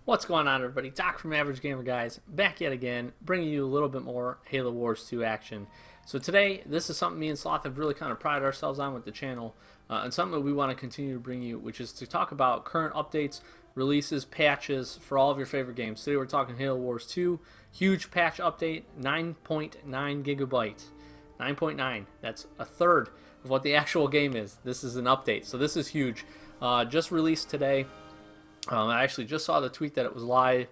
What's going on, everybody? Doc from Average Gamer Guys, back yet again, bringing you a little bit more Halo Wars 2 action. So today, this is something me and Sloth have really kind of prided ourselves on with the channel, and something that we want to continue to bring you, which is to talk about current updates, releases, patches for all of your favorite games. Today we're talking Halo Wars 2, huge patch update, 9.9 gigabytes. 9.9, that's a third of what the actual game is. This is an update, so this is huge. Just released today. I actually just saw the tweet that it was live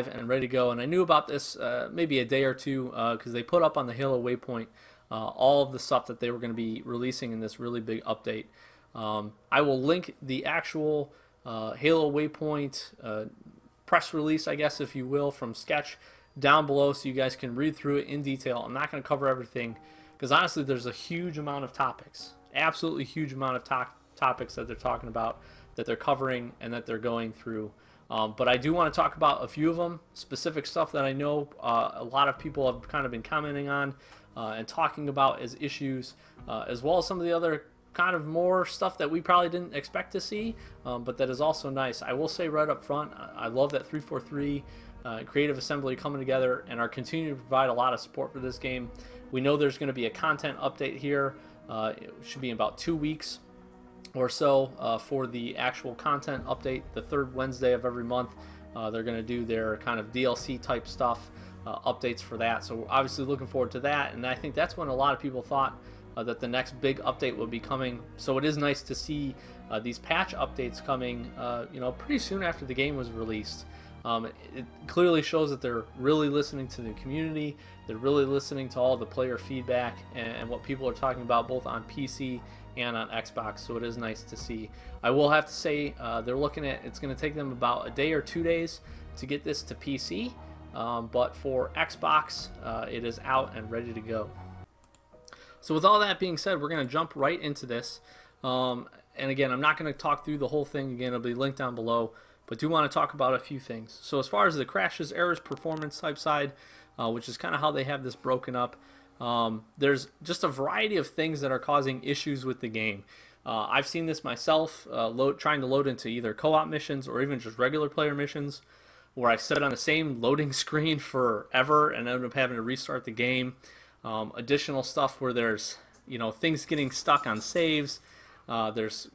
and ready to go, and I knew about this maybe a day or two because they put up on the Halo Waypoint all of the stuff that they were going to be releasing in this really big update. I will link the actual Halo Waypoint press release, I guess, if you will, from Sketch down below so you guys can read through it in detail. I'm not going to cover everything because honestly there's a huge amount of topics, absolutely huge amount of topics that they're talking about, that they're covering, and that they're going through. But I do want to talk about a few of them, specific stuff that I know a lot of people have kind of been commenting on and talking about as issues, as well as some of the other kind of more stuff that we probably didn't expect to see, but that is also nice. I will say right up front, I love that 343 Creative Assembly coming together and are continuing to provide a lot of support for this game. We know there's going to be a content update here. It should be in about 2 weeks or so for the actual content update. The third Wednesday of every month, they're going to do their kind of DLC type stuff, updates for that. So we're obviously looking forward to that, and I think that's when a lot of people thought that the next big update would be coming. So it is nice to see these patch updates coming, pretty soon after the game was released. It clearly shows that they're really listening to the community. They're really listening to all the player feedback and what people are talking about, both on PC and on Xbox. So it is nice to see. I will have to say they're looking at, it's going to take them about a day or 2 days to get this to PC, but for Xbox it is out and ready to go. So with all that being said, we're going to jump right into this. And again, I'm not going to talk through the whole thing. Again, it'll be linked down below, but do want to talk about a few things. So as far as the crashes, errors, performance type side, which is kind of how they have this broken up, there's just a variety of things that are causing issues with the game. I've seen this myself, trying to load into either co-op missions or even just regular player missions, where I sit on the same loading screen forever and end up having to restart the game. Additional stuff where there's things getting stuck on saves. There's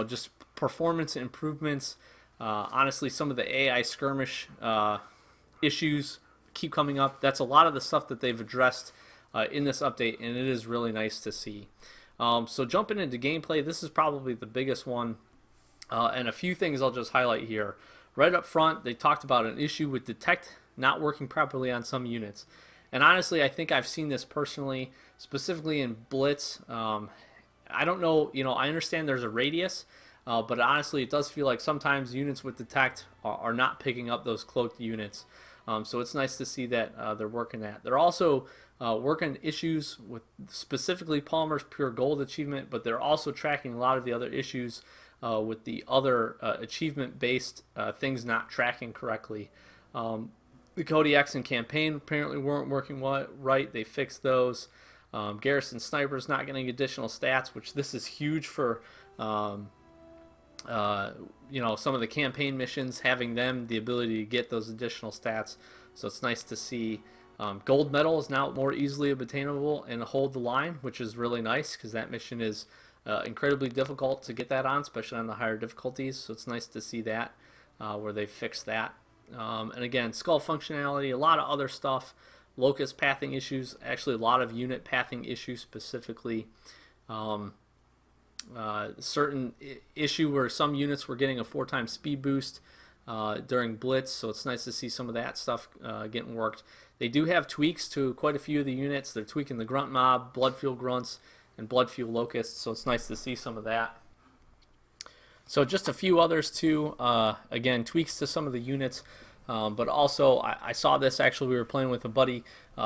just performance improvements. Honestly, some of the AI skirmish issues keep coming up. That's a lot of the stuff that they've addressed in this update, and it is really nice to see. So jumping into gameplay, this is probably the biggest one, and a few things I'll just highlight here. Right up front, they talked about an issue with detect not working properly on some units. And honestly, I think I've seen this personally, specifically in Blitz. I don't know, I understand there's a radius, but honestly, it does feel like sometimes units with detect are not picking up those cloaked units. So it's nice to see that they're working that. They're also working issues with specifically Palmer's Pure Gold achievement, but they're also tracking a lot of the other issues with the other achievement-based things not tracking correctly. The Kodiaks and campaign apparently weren't working right. They fixed those. Garrison Sniper's not getting additional stats, which this is huge for some of the campaign missions, having them the ability to get those additional stats. So it's nice to see. Gold medal is now more easily obtainable in Hold the Line, which is really nice because that mission is incredibly difficult to get that on, especially on the higher difficulties. So it's nice to see that where they fixed that. And again, skull functionality, a lot of other stuff, locust pathing issues, actually a lot of unit pathing issues specifically. Certain issue where some units were getting a 4x speed boost during Blitz, so it's nice to see some of that stuff getting worked. They do have tweaks to quite a few of the units. They're tweaking the Grunt Mob, Blood Fuel Grunts, and Blood Fuel Locusts, so it's nice to see some of that. So just a few others too. Again, tweaks to some of the units, but also I saw this actually. We were playing with a buddy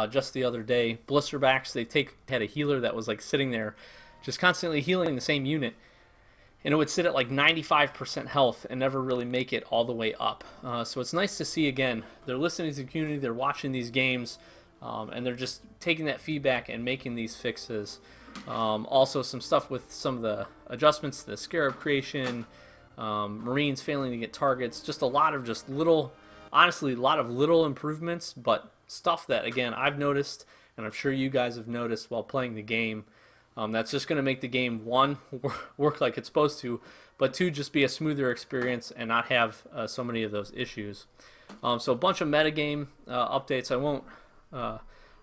just the other day. Blisterbacks, they had a healer that was like sitting there, just constantly healing the same unit, and it would sit at like 95% health and never really make it all the way up. So it's nice to see. Again, they're listening to the community, they're watching these games, and they're just taking that feedback and making these fixes. Also some stuff with some of the adjustments to the Scarab creation, Marines failing to get targets, just a lot of just little, honestly, a lot of little improvements, but stuff that, again, I've noticed, and I'm sure you guys have noticed while playing the game. That's just going to make the game, one, work like it's supposed to, but two, just be a smoother experience and not have so many of those issues. So a bunch of metagame updates. I won't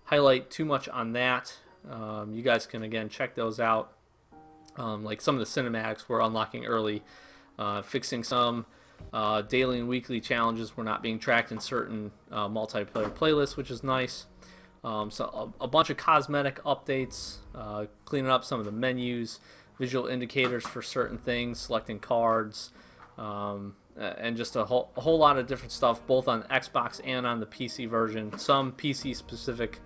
highlight too much on that. You guys can, again, check those out. Like some of the cinematics we're unlocking early, fixing some daily and weekly challenges were not being tracked in certain multiplayer playlists, which is nice. So a bunch of cosmetic updates, cleaning up some of the menus, visual indicators for certain things, selecting cards, and just a whole lot of different stuff, both on Xbox and on the PC version. Some PC specific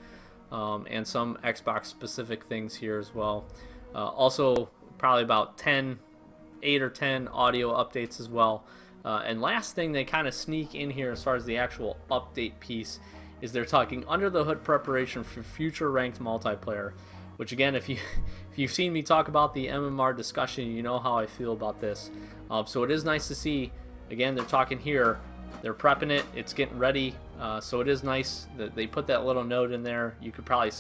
and some Xbox specific things here as well. Also, probably about 8 or 10 audio updates as well. And last thing they kind of sneak in here as far as the actual update piece is they're talking under the hood preparation for future ranked multiplayer, which again, if you've seen me talk about the MMR discussion, you know how I feel about this. So it is nice to see, again, they're talking here, they're prepping it, it's getting ready. So it is nice that they put that little note in there. You could probably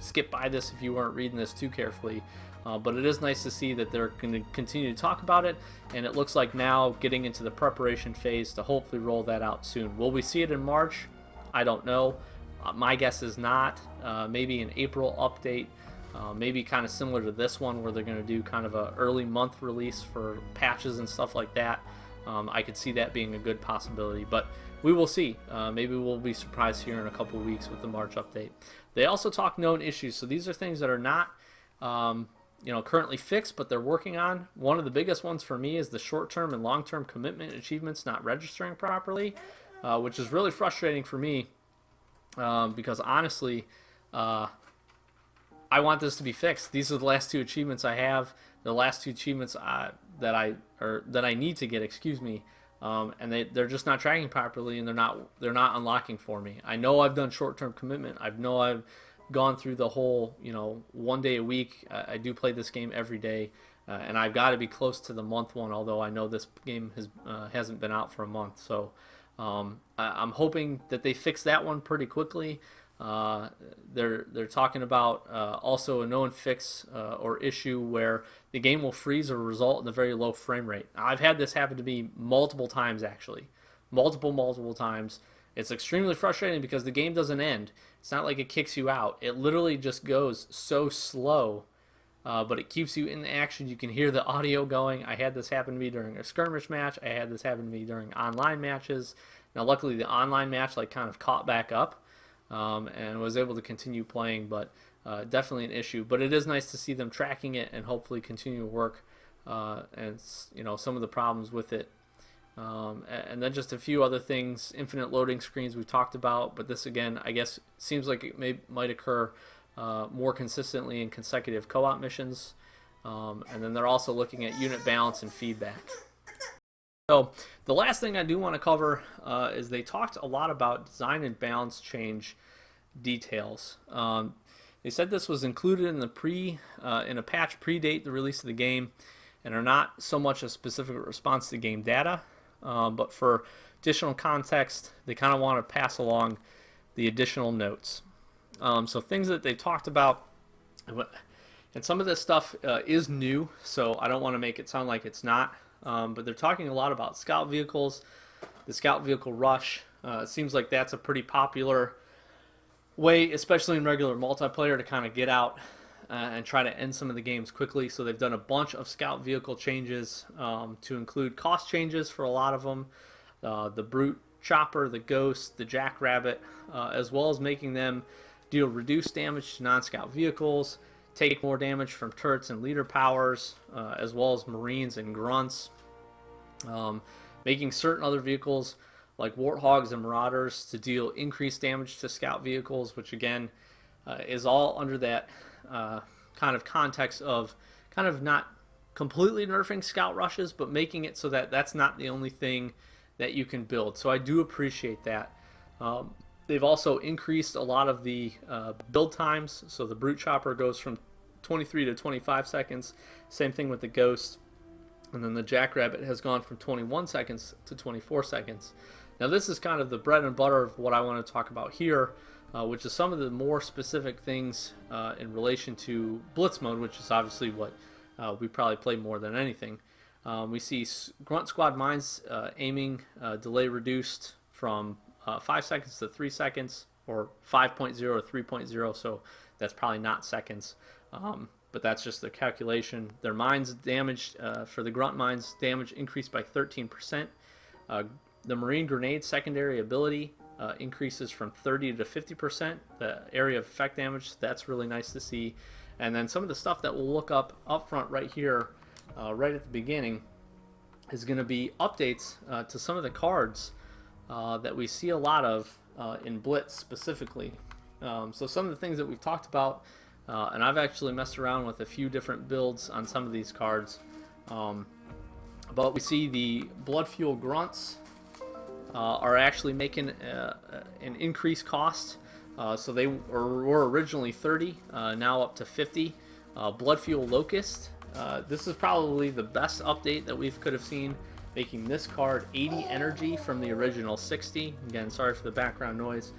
skip by this if you weren't reading this too carefully. But it is nice to see that they're going to continue to talk about it, and it looks like now getting into the preparation phase to hopefully roll that out soon. Will we see it in March? I don't know. My guess is not. Maybe an April update, maybe kind of similar to this one where they're going to do kind of a early month release for patches and stuff like that. I could see that being a good possibility, but we will see. Maybe we'll be surprised here in a couple of weeks with the March update. They also talk known issues, so these are things that are not currently fixed, but they're working on. One of the biggest ones for me is the short-term and long-term commitment achievements not registering properly, which is really frustrating for me because honestly, I want this to be fixed. These are the last two achievements I have, the last two achievements that I need to get, excuse me, and they're just not tracking properly, and they're not unlocking for me. I know I've done short-term commitment. I know I've gone through the whole 1 day a week. I do play this game every day, and I've got to be close to the month one, although I know this game hasn't been out for a month. So I'm hoping that they fix that one pretty quickly. They're talking about also a known fix or issue where the game will freeze or result in a very low frame rate. Now, I've had this happen to me multiple times, actually, multiple times. It's extremely frustrating because the game doesn't end. It's not like it kicks you out. It literally just goes so slow, but it keeps you in the action. You can hear the audio going. I had this happen to me during a skirmish match. I had this happen to me during online matches. Now, luckily, the online match kind of caught back up and was able to continue playing, but definitely an issue. But it is nice to see them tracking it and hopefully continue to work and some of the problems with it. And then just a few other things, infinite loading screens we talked about, but this again, I guess, seems like it might occur more consistently in consecutive co-op missions. And then they're also looking at unit balance and feedback. So the last thing I do want to cover is they talked a lot about design and balance change details. They said this was included in in a patch predate the release of the game and are not so much a specific response to game data. But for additional context, they kind of want to pass along the additional notes. So things that they talked about, and some of this stuff is new, so I don't want to make it sound like it's not. But they're talking a lot about scout vehicles, the scout vehicle rush. It seems like that's a pretty popular way, especially in regular multiplayer, to kind of get out and try to end some of the games quickly. So they've done a bunch of scout vehicle changes to include cost changes for a lot of them, the brute chopper, the ghost, the jackrabbit, as well as making them deal reduced damage to non-scout vehicles, take more damage from turrets and leader powers, as well as marines and grunts, making certain other vehicles like warthogs and marauders to deal increased damage to scout vehicles, which again is all under that kind of context of kind of not completely nerfing scout rushes, but making it so that that's not the only thing that you can build. So I do appreciate that. They've also increased a lot of the build times. So the brute chopper goes from 23 to 25 seconds. Same thing with the ghost. And then the Jackrabbit has gone from 21 seconds to 24 seconds. Now this is kind of the bread and butter of what I want to talk about here, which is some of the more specific things in relation to Blitz mode, which is obviously what we probably play more than anything. We see Grunt Squad Mines aiming delay reduced from 5 seconds to 3 seconds, or 5.0 to 3.0, so that's probably not seconds. But that's just the calculation. Their mines damaged, for the Grunt mines, damage increased by 13%. The Marine Grenade secondary ability increases from 30 to 50%. The area of effect damage, that's really nice to see. And then some of the stuff that we'll look up front right here, right at the beginning, is going to be updates to some of the cards that we see a lot of in Blitz specifically. So some of the things that we've talked about, and I've actually messed around with a few different builds on some of these cards. But we see the Blood Fuel Grunts are actually making an increased cost. So they were originally 30, now up to 50. Blood Fuel Locust. This is probably the best update that we could have seen, making this card 80 energy from the original 60. Again, sorry for the background noise.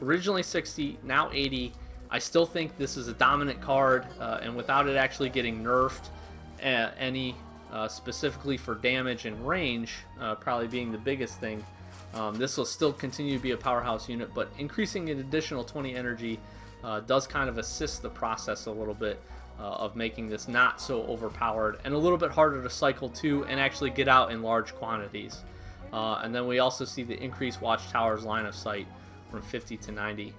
Originally 60, now 80. I still think this is a dominant card, and without it actually getting nerfed any specifically for damage and range, probably being the biggest thing, this will still continue to be a powerhouse unit, but increasing an additional 20 energy does kind of assist the process a little bit of making this not so overpowered and a little bit harder to cycle to and actually get out in large quantities. And then we also see the increased Watchtower's line of sight from 50 to 90.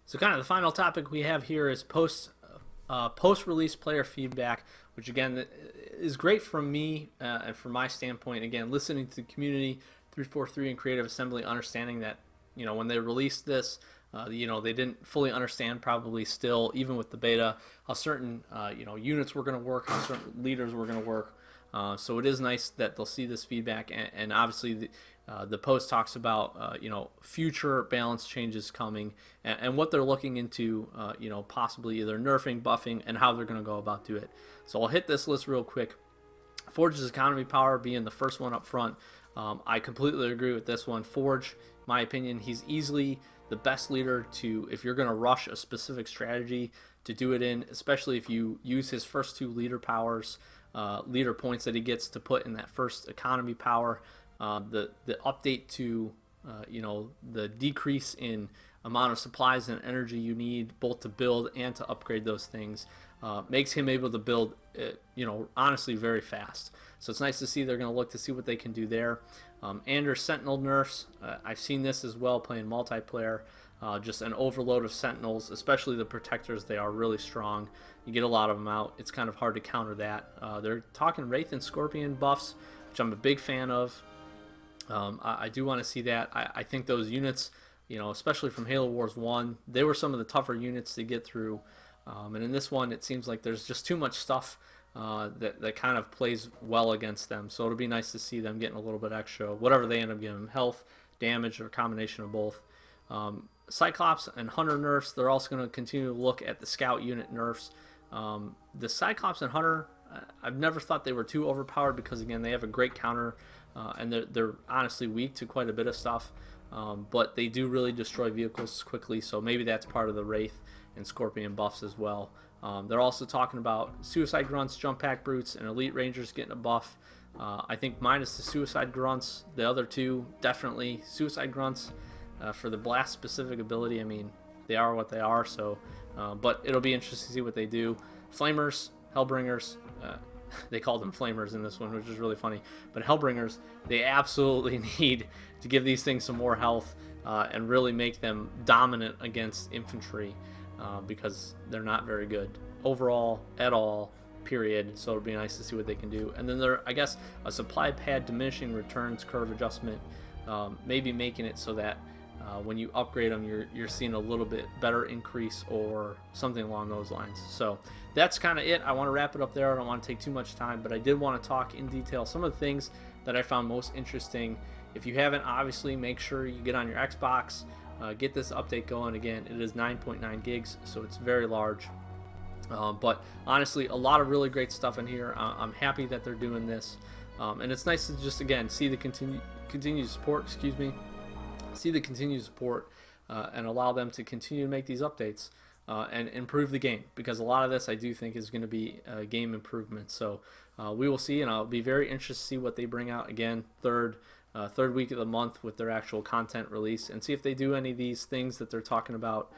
So kind of the final topic we have here is post-release player feedback, which again is great from me and from my standpoint. Again, listening to the community, 343 and Creative Assembly, understanding that, you know, when they released this, you know, they didn't fully understand probably still, even with the beta, how certain you know, units were going to work, how certain leaders were going to work. So it is nice that they'll see this feedback, and obviously the post talks about you know, future balance changes coming and what they're looking into, you know, possibly either nerfing, buffing, and how they're going to go about do it. So I'll hit this list real quick. Forge's economy power being the first one up front. I completely agree with this one. Forge, my opinion, he's easily the best leader to, if you're going to rush a specific strategy, to do it in, especially if you use his first two leader powers, leader points that he gets to put in that first economy power. The update to you know, the decrease in amount of supplies and energy you need both to build and to upgrade those things makes him able to build you know, honestly very fast. So it's nice to see they're going to look to see what they can do there. Anders Sentinel nerfs, I've seen this as well playing multiplayer. Just an overload of Sentinels, especially the Protectors. They are really strong. You get a lot of them out. It's kind of hard to counter that. They're talking Wraith and Scorpion buffs, which I'm a big fan of. I do want to see that. I think those units, you know, especially from Halo Wars 1, they were some of the tougher units to get through. And in this one, it seems like there's just too much stuff that kind of plays well against them. So it'll be nice to see them getting a little bit extra, whatever they end up getting, health, damage, or a combination of both. Cyclops and Hunter nerfs, they're also going to continue to look at the Scout unit nerfs. The Cyclops and Hunter, I've never thought they were too overpowered because, again, they have a great counter, and they're honestly weak to quite a bit of stuff. But they do really destroy vehicles quickly, so maybe that's part of the Wraith and Scorpion buffs as well. They're also talking about Suicide Grunts, Jump Pack Brutes, and Elite Rangers getting a buff. I think minus the Suicide Grunts, the other two, definitely. Suicide Grunts, for the blast specific ability, I mean, they are what they are, so but it'll be interesting to see what they do. Flamers, Hellbringers, they called them Flamers in this one, which is really funny, but Hellbringers, they absolutely need to give these things some more health and really make them dominant against infantry, because they're not very good overall at all, period. So it'll be nice to see what they can do. And then there, I guess, a supply pad diminishing returns curve adjustment, maybe making it so that when you upgrade them, you're seeing a little bit better increase or something along those lines. So that's kind of it. I want to wrap it up there. I don't want to take too much time, but I did want to talk in detail some of the things that I found most interesting. If you haven't, obviously make sure you get on your Xbox, get this update going. Again, it is 9.9 gigs, so it's very large. But honestly, a lot of really great stuff in here. I'm happy that they're doing this, and it's nice to just again see the continued support. Excuse me, see the continued support, and allow them to continue to make these updates and improve the game, because a lot of this I do think is going to be game improvements. So we will see, and I'll be very interested to see what they bring out again third week of the month with their actual content release, and see if they do any of these things that they're talking about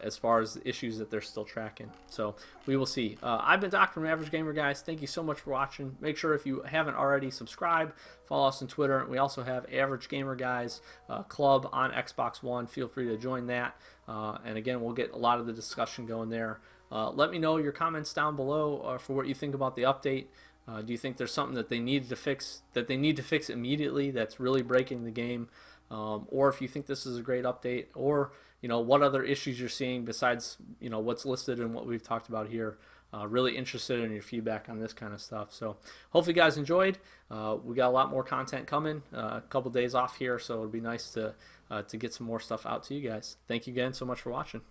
as far as the issues that they're still tracking. So we will see. I've been Doc from Average Gamer, guys. Thank you so much for watching. Make sure if you haven't already, subscribe, follow us on Twitter. We also have Average Gamer Guys Club on Xbox One. Feel free to join that. And again, we'll get a lot of the discussion going there. Let me know your comments down below for what you think about the update. Do you think there's something that they need to fix immediately that's really breaking the game, or if you think this is a great update, or what other issues you're seeing besides what's listed and what we've talked about here? Really interested in your feedback on this kind of stuff. So hopefully you guys enjoyed. We got a lot more content coming. A couple days off here, so it'll be nice to get some more stuff out to you guys. Thank you again so much for watching.